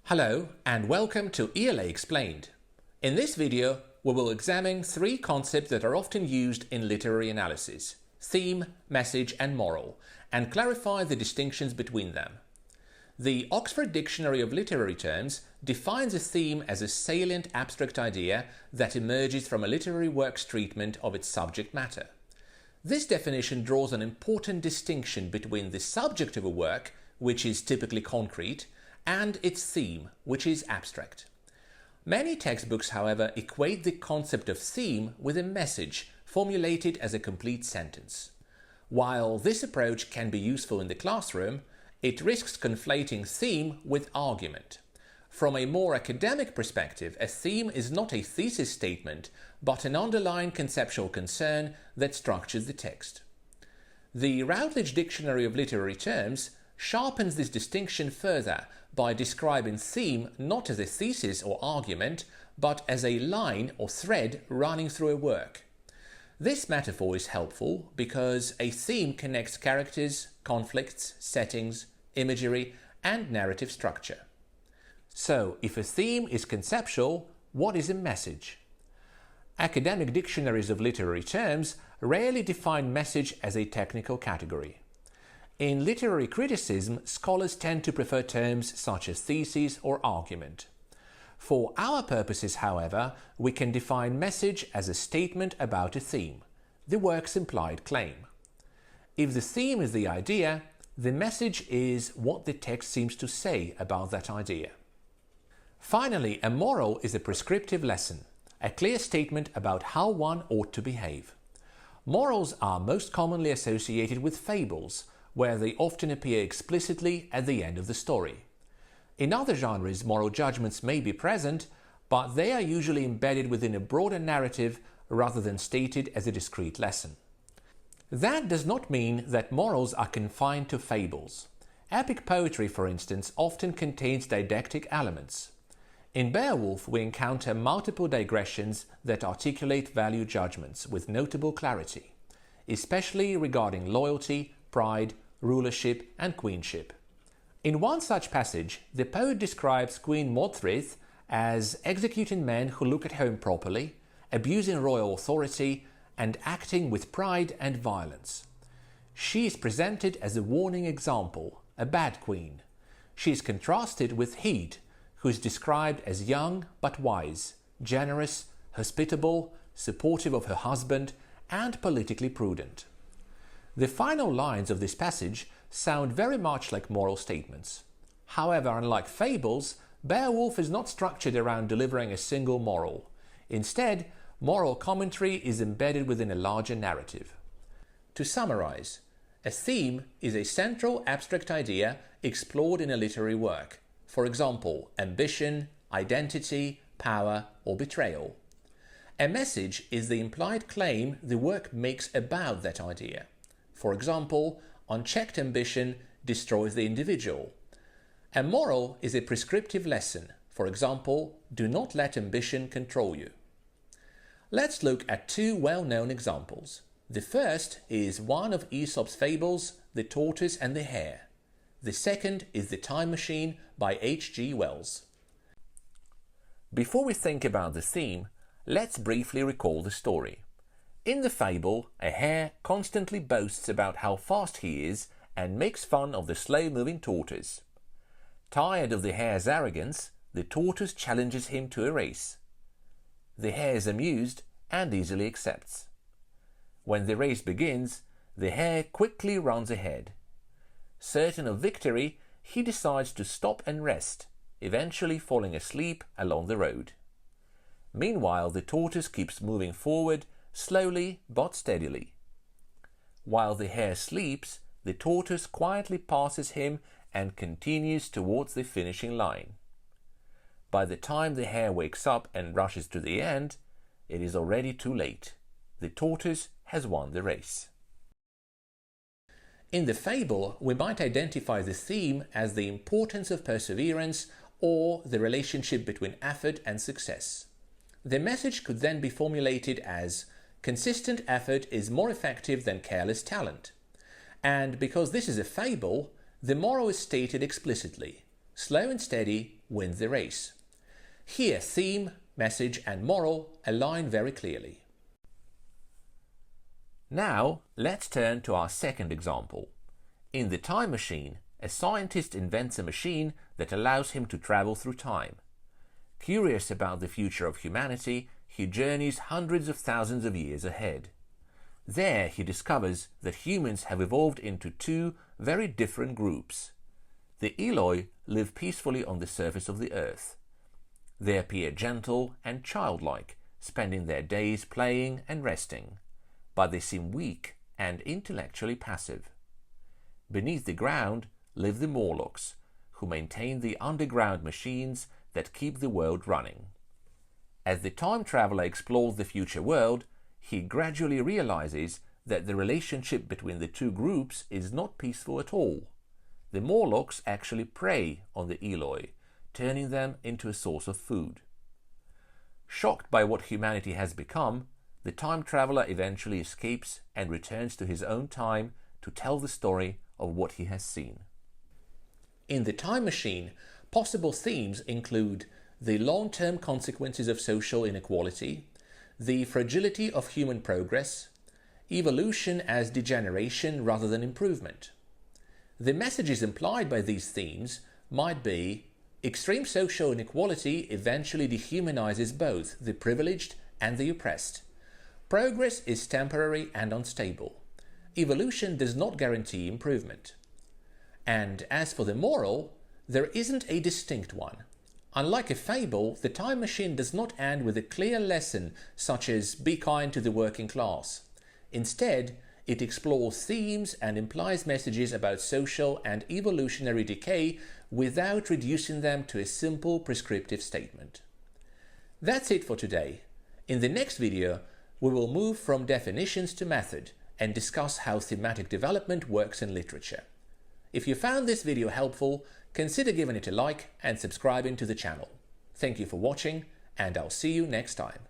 Hello and welcome to ELA Explained. In this video, we will examine three concepts that are often used in literary analysis: theme, message and moral, and clarify the distinctions between them. The Oxford Dictionary of Literary Terms defines a theme as a salient abstract idea that emerges from a literary work's treatment of its subject matter. This definition draws an important distinction between the subject of a work, which is typically concrete, and its theme, which is abstract. Many textbooks, however, equate the concept of theme with a message formulated as a complete sentence. While this approach can be useful in the classroom, it risks conflating theme with argument. From a more academic perspective, a theme is not a thesis statement, but an underlying conceptual concern that structures the text. The Routledge Dictionary of Literary Terms sharpens this distinction further by describing theme not as a thesis or argument, but as a line or thread running through a work. This metaphor is helpful because a theme connects characters, conflicts, settings, imagery, and narrative structure. So, if a theme is conceptual, what is a message? Academic dictionaries of literary terms rarely define message as a technical category. In literary criticism, scholars tend to prefer terms such as thesis or argument. For our purposes, however, we can define message as a statement about a theme, the work's implied claim. If the theme is the idea, the message is what the text seems to say about that idea. Finally, a moral is a prescriptive lesson, a clear statement about how one ought to behave. Morals are most commonly associated with fables, where they often appear explicitly at the end of the story. In other genres, moral judgments may be present, but they are usually embedded within a broader narrative rather than stated as a discrete lesson. That does not mean that morals are confined to fables. Epic poetry, for instance, often contains didactic elements. In Beowulf, we encounter multiple digressions that articulate value judgments with notable clarity, especially regarding loyalty, pride, rulership, and queenship. In one such passage, the poet describes Queen Modfrith as executing men who look at home properly, abusing royal authority, and acting with pride and violence. She is presented as a warning example, a bad queen. She is contrasted with Hede, who is described as young but wise, generous, hospitable, supportive of her husband, and politically prudent. The final lines of this passage sound very much like moral statements. However, unlike fables, Beowulf is not structured around delivering a single moral. Instead, moral commentary is embedded within a larger narrative. To summarize, a theme is a central abstract idea explored in a literary work. For example, ambition, identity, power, or betrayal. A message is the implied claim the work makes about that idea. For example, unchecked ambition destroys the individual. A moral is a prescriptive lesson. For example, do not let ambition control you. Let's look at two well-known examples. The first is one of Aesop's fables, The Tortoise and the Hare. The second is The Time Machine by H.G. Wells. Before we think about the theme, let's briefly recall the story. In the fable, a hare constantly boasts about how fast he is and makes fun of the slow-moving tortoise. Tired of the hare's arrogance, the tortoise challenges him to a race. The hare is amused and easily accepts. When the race begins, the hare quickly runs ahead. Certain of victory, he decides to stop and rest, eventually falling asleep along the road. Meanwhile, the tortoise keeps moving forward, slowly but steadily. While the hare sleeps, the tortoise quietly passes him and continues towards the finishing line. By the time the hare wakes up and rushes to the end, it is already too late. The tortoise has won the race. In the fable, we might identify the theme as the importance of perseverance or the relationship between effort and success. The message could then be formulated as consistent effort is more effective than careless talent. And because this is a fable, the moral is stated explicitly. Slow and steady, wins the race. Here, theme, message and moral align very clearly. Now, let's turn to our second example. In The Time Machine, a scientist invents a machine that allows him to travel through time. Curious about the future of humanity, he journeys hundreds of thousands of years ahead. There he discovers that humans have evolved into two very different groups. The Eloi live peacefully on the surface of the earth. They appear gentle and childlike, spending their days playing and resting, but they seem weak and intellectually passive. Beneath the ground live the Morlocks, who maintain the underground machines that keep the world running. As the time traveler explores the future world, he gradually realizes that the relationship between the two groups is not peaceful at all. The Morlocks actually prey on the Eloi, turning them into a source of food. Shocked by what humanity has become, the time traveler eventually escapes and returns to his own time to tell the story of what he has seen. In The Time Machine, possible themes include the long-term consequences of social inequality, the fragility of human progress, evolution as degeneration rather than improvement. The messages implied by these themes might be: extreme social inequality eventually dehumanizes both the privileged and the oppressed. Progress is temporary and unstable. Evolution does not guarantee improvement. And as for the moral, there isn't a distinct one. Unlike a fable, The Time Machine does not end with a clear lesson such as "be kind to the working class." Instead, it explores themes and implies messages about social and evolutionary decay without reducing them to a simple prescriptive statement. That's it for today. In the next video, we will move from definitions to method and discuss how thematic development works in literature. If you found this video helpful, consider giving it a like and subscribing to the channel. Thank you for watching, and I'll see you next time.